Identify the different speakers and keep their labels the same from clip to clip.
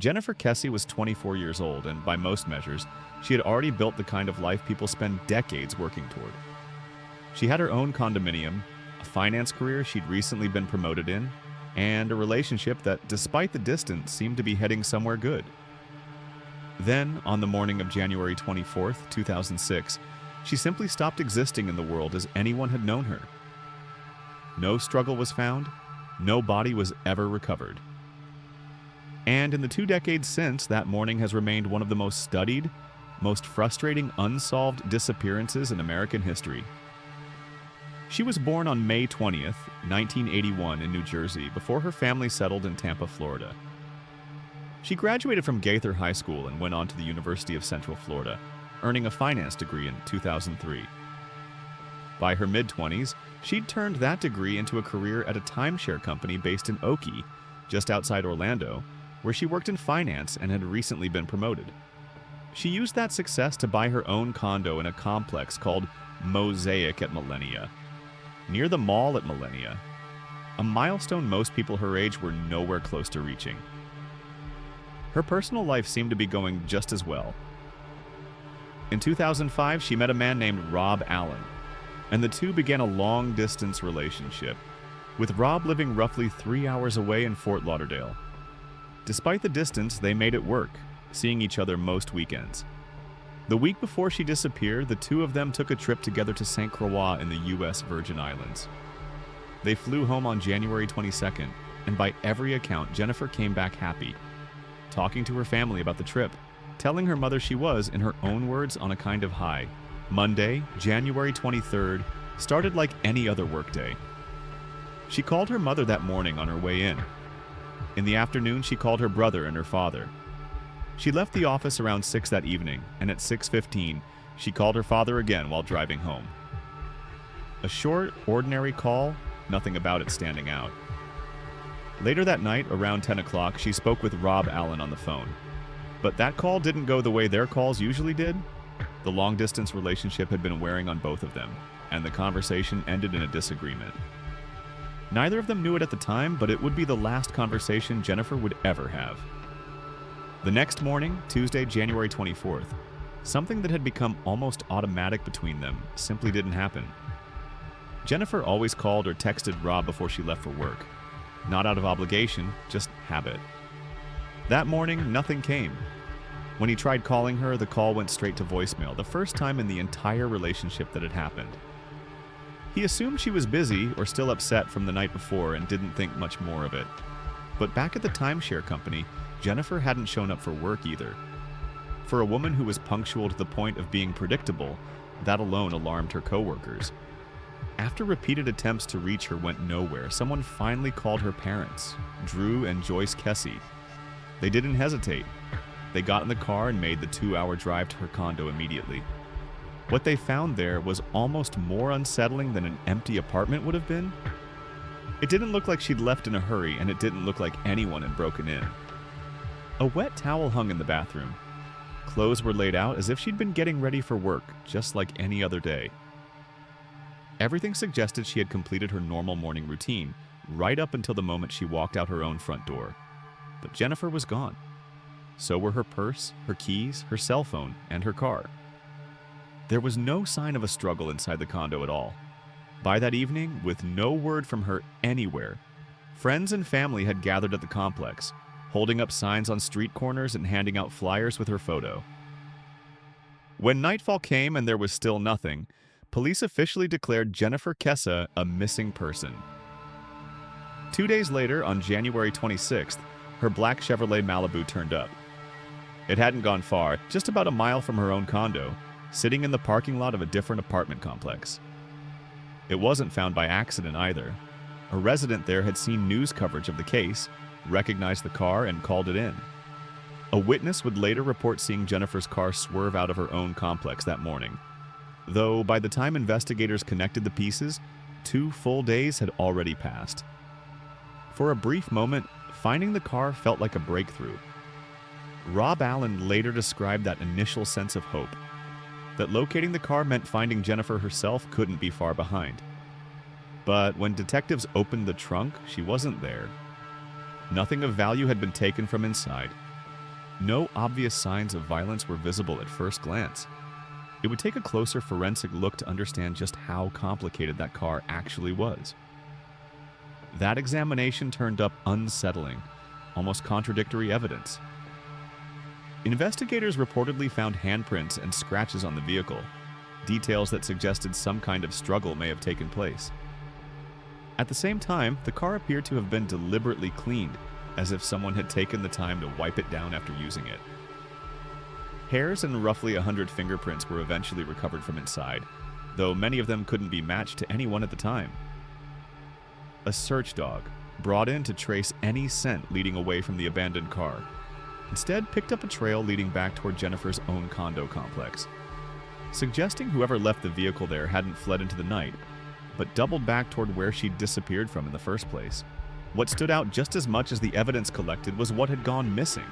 Speaker 1: Jennifer Kesse was 24 years old, and by most measures, she had already built the kind of life people spend decades working toward. She had her own condominium, a finance career she'd recently been promoted in, and a relationship that, despite the distance, seemed to be heading somewhere good. Then, on the morning of January 24th, 2006, she simply stopped existing in the world as anyone had known her. No struggle was found, no body was ever recovered. And in the 2 decades since, that morning has remained one of the most studied, most frustrating unsolved disappearances in American history. She was born on May 20th, 1981 in New Jersey before her family settled in Tampa, Florida. She graduated from Gaither High School and went on to the University of Central Florida, earning a finance degree in 2003. By her mid-20s, she'd turned that degree into a career at a timeshare company based in Oki, just outside Orlando, where she worked in finance and had recently been promoted. She used that success to buy her own condo in a complex called Mosaic at Millennia, near the mall at Millennia, a milestone most people her age were nowhere close to reaching. Her personal life seemed to be going just as well. In 2005, she met a man named Rob Allen, and the two began a long-distance relationship, with Rob living roughly 3 hours away in Fort Lauderdale. Despite the distance, they made it work, seeing each other most weekends. The week before she disappeared, the two of them took a trip together to St. Croix in the U.S. Virgin Islands. They flew home on January 22nd, and by every account, Jennifer came back happy, talking to her family about the trip, telling her mother she was, in her own words, on a kind of high. Monday, January 23rd, started like any other workday. She called her mother that morning on her way in. In the afternoon, she called her brother and her father. She left the office around 6 that evening, and at 6:15, she called her father again while driving home. A short, ordinary call, nothing about it standing out. Later that night, around 10 o'clock, she spoke with Rob Allen on the phone. But that call didn't go the way their calls usually did. The long-distance relationship had been wearing on both of them, and the conversation ended in a disagreement. Neither of them knew it at the time, but it would be the last conversation Jennifer would ever have. The next morning, Tuesday, January 24th, something that had become almost automatic between them simply didn't happen. Jennifer always called or texted Rob before she left for work. Not out of obligation, just habit. That morning, nothing came. When he tried calling her, the call went straight to voicemail, the first time in the entire relationship that had happened. He assumed she was busy or still upset from the night before and didn't think much more of it. But back at the timeshare company, Jennifer hadn't shown up for work either. For a woman who was punctual to the point of being predictable, that alone alarmed her coworkers. After repeated attempts to reach her went nowhere, someone finally called her parents, Drew and Joyce Kesse. They didn't hesitate. They got in the car and made the 2-hour drive to her condo immediately. What they found there was almost more unsettling than an empty apartment would have been. It didn't look like she'd left in a hurry, and it didn't look like anyone had broken in. A wet towel hung in the bathroom. Clothes were laid out as if she'd been getting ready for work, just like any other day. Everything suggested she had completed her normal morning routine, right up until the moment she walked out her own front door. But Jennifer was gone. So were her purse, her keys, her cell phone, and her car. There was no sign of a struggle inside the condo at all. By that evening, with no word from her anywhere, friends and family had gathered at the complex, holding up signs on street corners and handing out flyers with her photo. When nightfall came and there was still nothing, police officially declared Jennifer Kesse a missing person. 2 days later, on January 26th, her black Chevrolet Malibu turned up. It hadn't gone far, just about a mile from her own condo, sitting in the parking lot of a different apartment complex. It wasn't found by accident either. A resident there had seen news coverage of the case, recognized the car, and called it in. A witness would later report seeing Jennifer's car swerve out of her own complex that morning. Though by the time investigators connected the pieces, 2 full days had already passed. For a brief moment, finding the car felt like a breakthrough. Rob Allen later described that initial sense of hope, that locating the car meant finding Jennifer herself couldn't be far behind. But when detectives opened the trunk, she wasn't there. Nothing of value had been taken from inside. No obvious signs of violence were visible at first glance. It would take a closer forensic look to understand just how complicated that car actually was. That examination turned up unsettling, almost contradictory evidence. Investigators reportedly found handprints and scratches on the vehicle, details that suggested some kind of struggle may have taken place. At the same time, the car appeared to have been deliberately cleaned, as if someone had taken the time to wipe it down after using it. Hairs and roughly 100 fingerprints were eventually recovered from inside, though many of them couldn't be matched to anyone at the time. A search dog, brought in to trace any scent leading away from the abandoned car, instead picked up a trail leading back toward Jennifer's own condo complex, suggesting whoever left the vehicle there hadn't fled into the night, but doubled back toward where she'd disappeared from in the first place. What stood out just as much as the evidence collected was what had gone missing.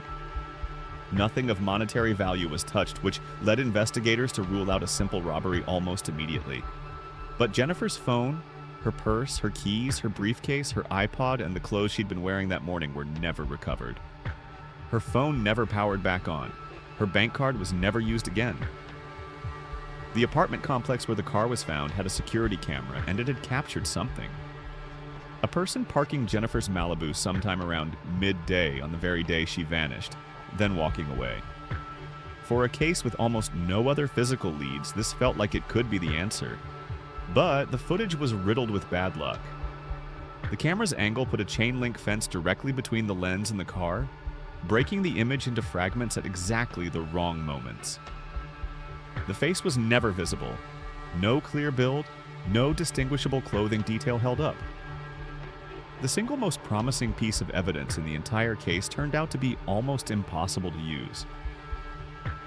Speaker 1: Nothing of monetary value was touched, which led investigators to rule out a simple robbery almost immediately. But Jennifer's phone, her purse, her keys, her briefcase, her iPod, and the clothes she'd been wearing that morning were never recovered. Her phone never powered back on. Her bank card was never used again. The apartment complex where the car was found had a security camera, and it had captured something. A person parking Jennifer's Malibu sometime around midday on the very day she vanished, then walking away. For a case with almost no other physical leads, this felt like it could be the answer. But the footage was riddled with bad luck. The camera's angle put a chain link fence directly between the lens and the car, breaking the image into fragments at exactly the wrong moments. The face was never visible. No clear build, no distinguishable clothing detail held up. The single most promising piece of evidence in the entire case turned out to be almost impossible to use.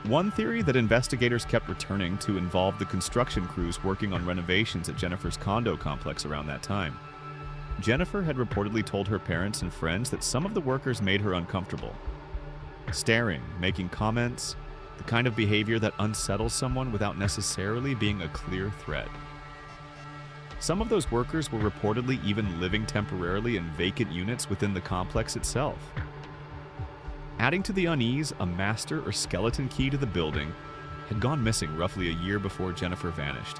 Speaker 1: One theory that investigators kept returning to involved the construction crews working on renovations at Jennifer's condo complex around that time. Jennifer had reportedly told her parents and friends that some of the workers made her uncomfortable. Staring, making comments, the kind of behavior that unsettles someone without necessarily being a clear threat. Some of those workers were reportedly even living temporarily in vacant units within the complex itself. Adding to the unease, a master or skeleton key to the building had gone missing roughly a year before Jennifer vanished.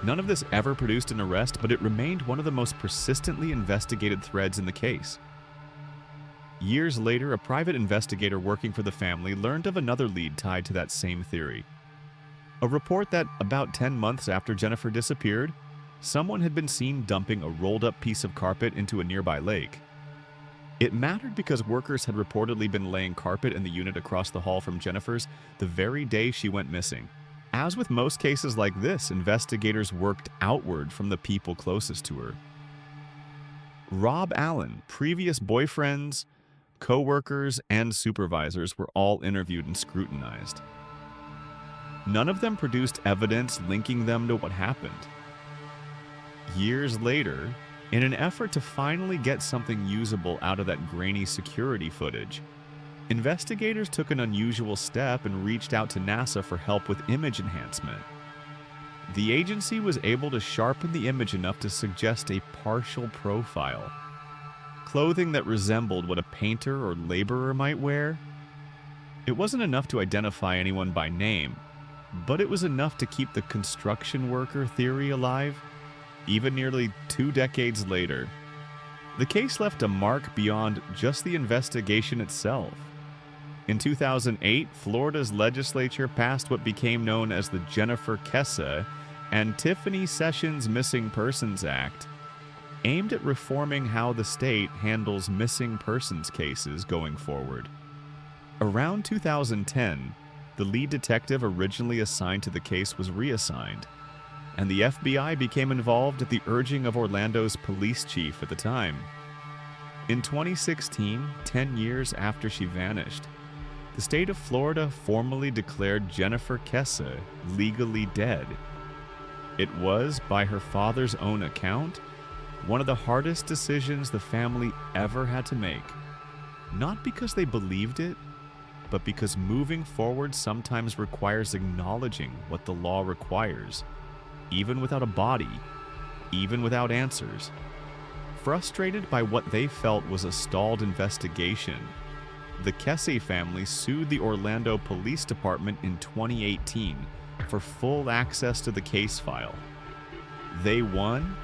Speaker 1: None of this ever produced an arrest, but it remained one of the most persistently investigated threads in the case. Years later, a private investigator working for the family learned of another lead tied to that same theory. A report that about 10 months after Jennifer disappeared, someone had been seen dumping a rolled-up piece of carpet into a nearby lake. It mattered because workers had reportedly been laying carpet in the unit across the hall from Jennifer's the very day she went missing. As with most cases like this, investigators worked outward from the people closest to her. Rob Allen, previous boyfriends, co-workers, and supervisors were all interviewed and scrutinized. None of them produced evidence linking them to what happened. Years later, in an effort to finally get something usable out of that grainy security footage, investigators took an unusual step and reached out to NASA for help with image enhancement. The agency was able to sharpen the image enough to suggest a partial profile. Clothing that resembled what a painter or laborer might wear. It wasn't enough to identify anyone by name, but it was enough to keep the construction worker theory alive, even nearly 2 decades later. The case left a mark beyond just the investigation itself. In 2008, Florida's legislature passed what became known as the Jennifer Kesse and Tiffany Sessions Missing Persons Act, aimed at reforming how the state handles missing persons cases going forward. Around 2010, the lead detective originally assigned to the case was reassigned, and the FBI became involved at the urging of Orlando's police chief at the time. In 2016, 10 years after she vanished, the state of Florida formally declared Jennifer Kesse legally dead. It was, by her father's own account, one of the hardest decisions the family ever had to make. Not because they believed it, but because moving forward sometimes requires acknowledging what the law requires, even without a body, even without answers. Frustrated by what they felt was a stalled investigation, The Kesse family sued the Orlando Police Department in 2018 for full access to the case file. They won,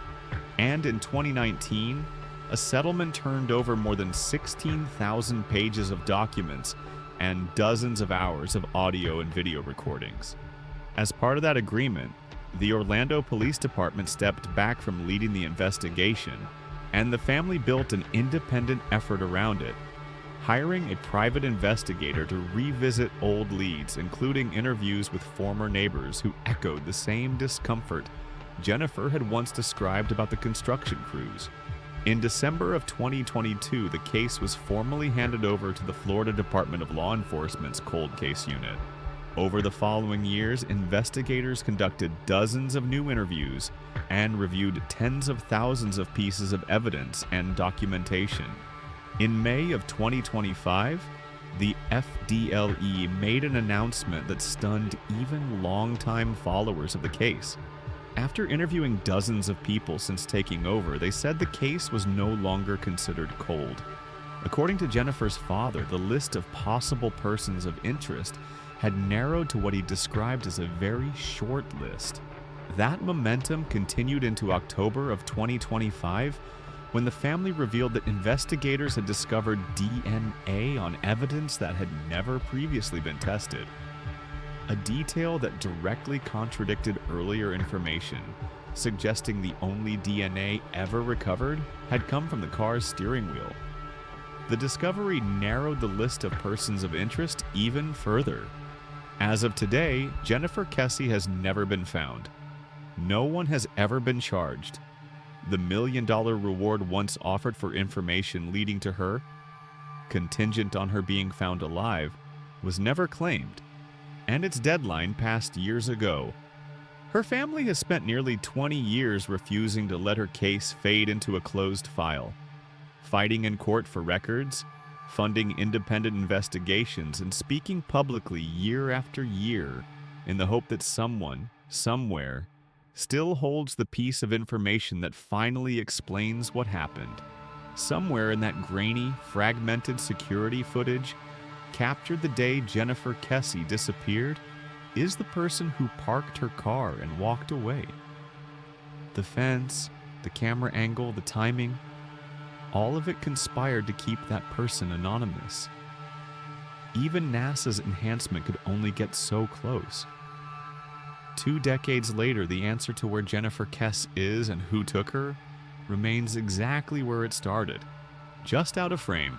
Speaker 1: and in 2019, a settlement turned over more than 16,000 pages of documents and dozens of hours of audio and video recordings. As part of that agreement, the Orlando Police Department stepped back from leading the investigation, and the family built an independent effort around it, hiring a private investigator to revisit old leads, including interviews with former neighbors who echoed the same discomfort Jennifer had once described about the construction crews. In December of 2022, the case was formally handed over to the Florida Department of Law Enforcement's Cold Case Unit. Over the following years, investigators conducted dozens of new interviews and reviewed tens of thousands of pieces of evidence and documentation. In May of 2025, the FDLE made an announcement that stunned even longtime followers of the case. After interviewing dozens of people since taking over, they said the case was no longer considered cold. According to Jennifer's father, the list of possible persons of interest had narrowed to what he described as a very short list. That momentum continued into October of 2025, when the family revealed that investigators had discovered DNA on evidence that had never previously been tested. A detail that directly contradicted earlier information, suggesting the only DNA ever recovered had come from the car's steering wheel. The discovery narrowed the list of persons of interest even further. As of today, Jennifer Kesse has never been found. No one has ever been charged. The $1 million reward once offered for information leading to her, contingent on her being found alive, was never claimed, and its deadline passed years ago. Her family has spent nearly 20 years refusing to let her case fade into a closed file, fighting in court for records, funding independent investigations, and speaking publicly year after year in the hope that someone, somewhere, still holds the piece of information that finally explains what happened. Somewhere in that grainy, fragmented security footage captured the day Jennifer Kesse disappeared is the person who parked her car and walked away. The fence, the camera angle, the timing, all of it conspired to keep that person anonymous. Even NASA's enhancement could only get so close. 2 decades later, the answer to where Jennifer Kesse is and who took her remains exactly where it started, just out of frame.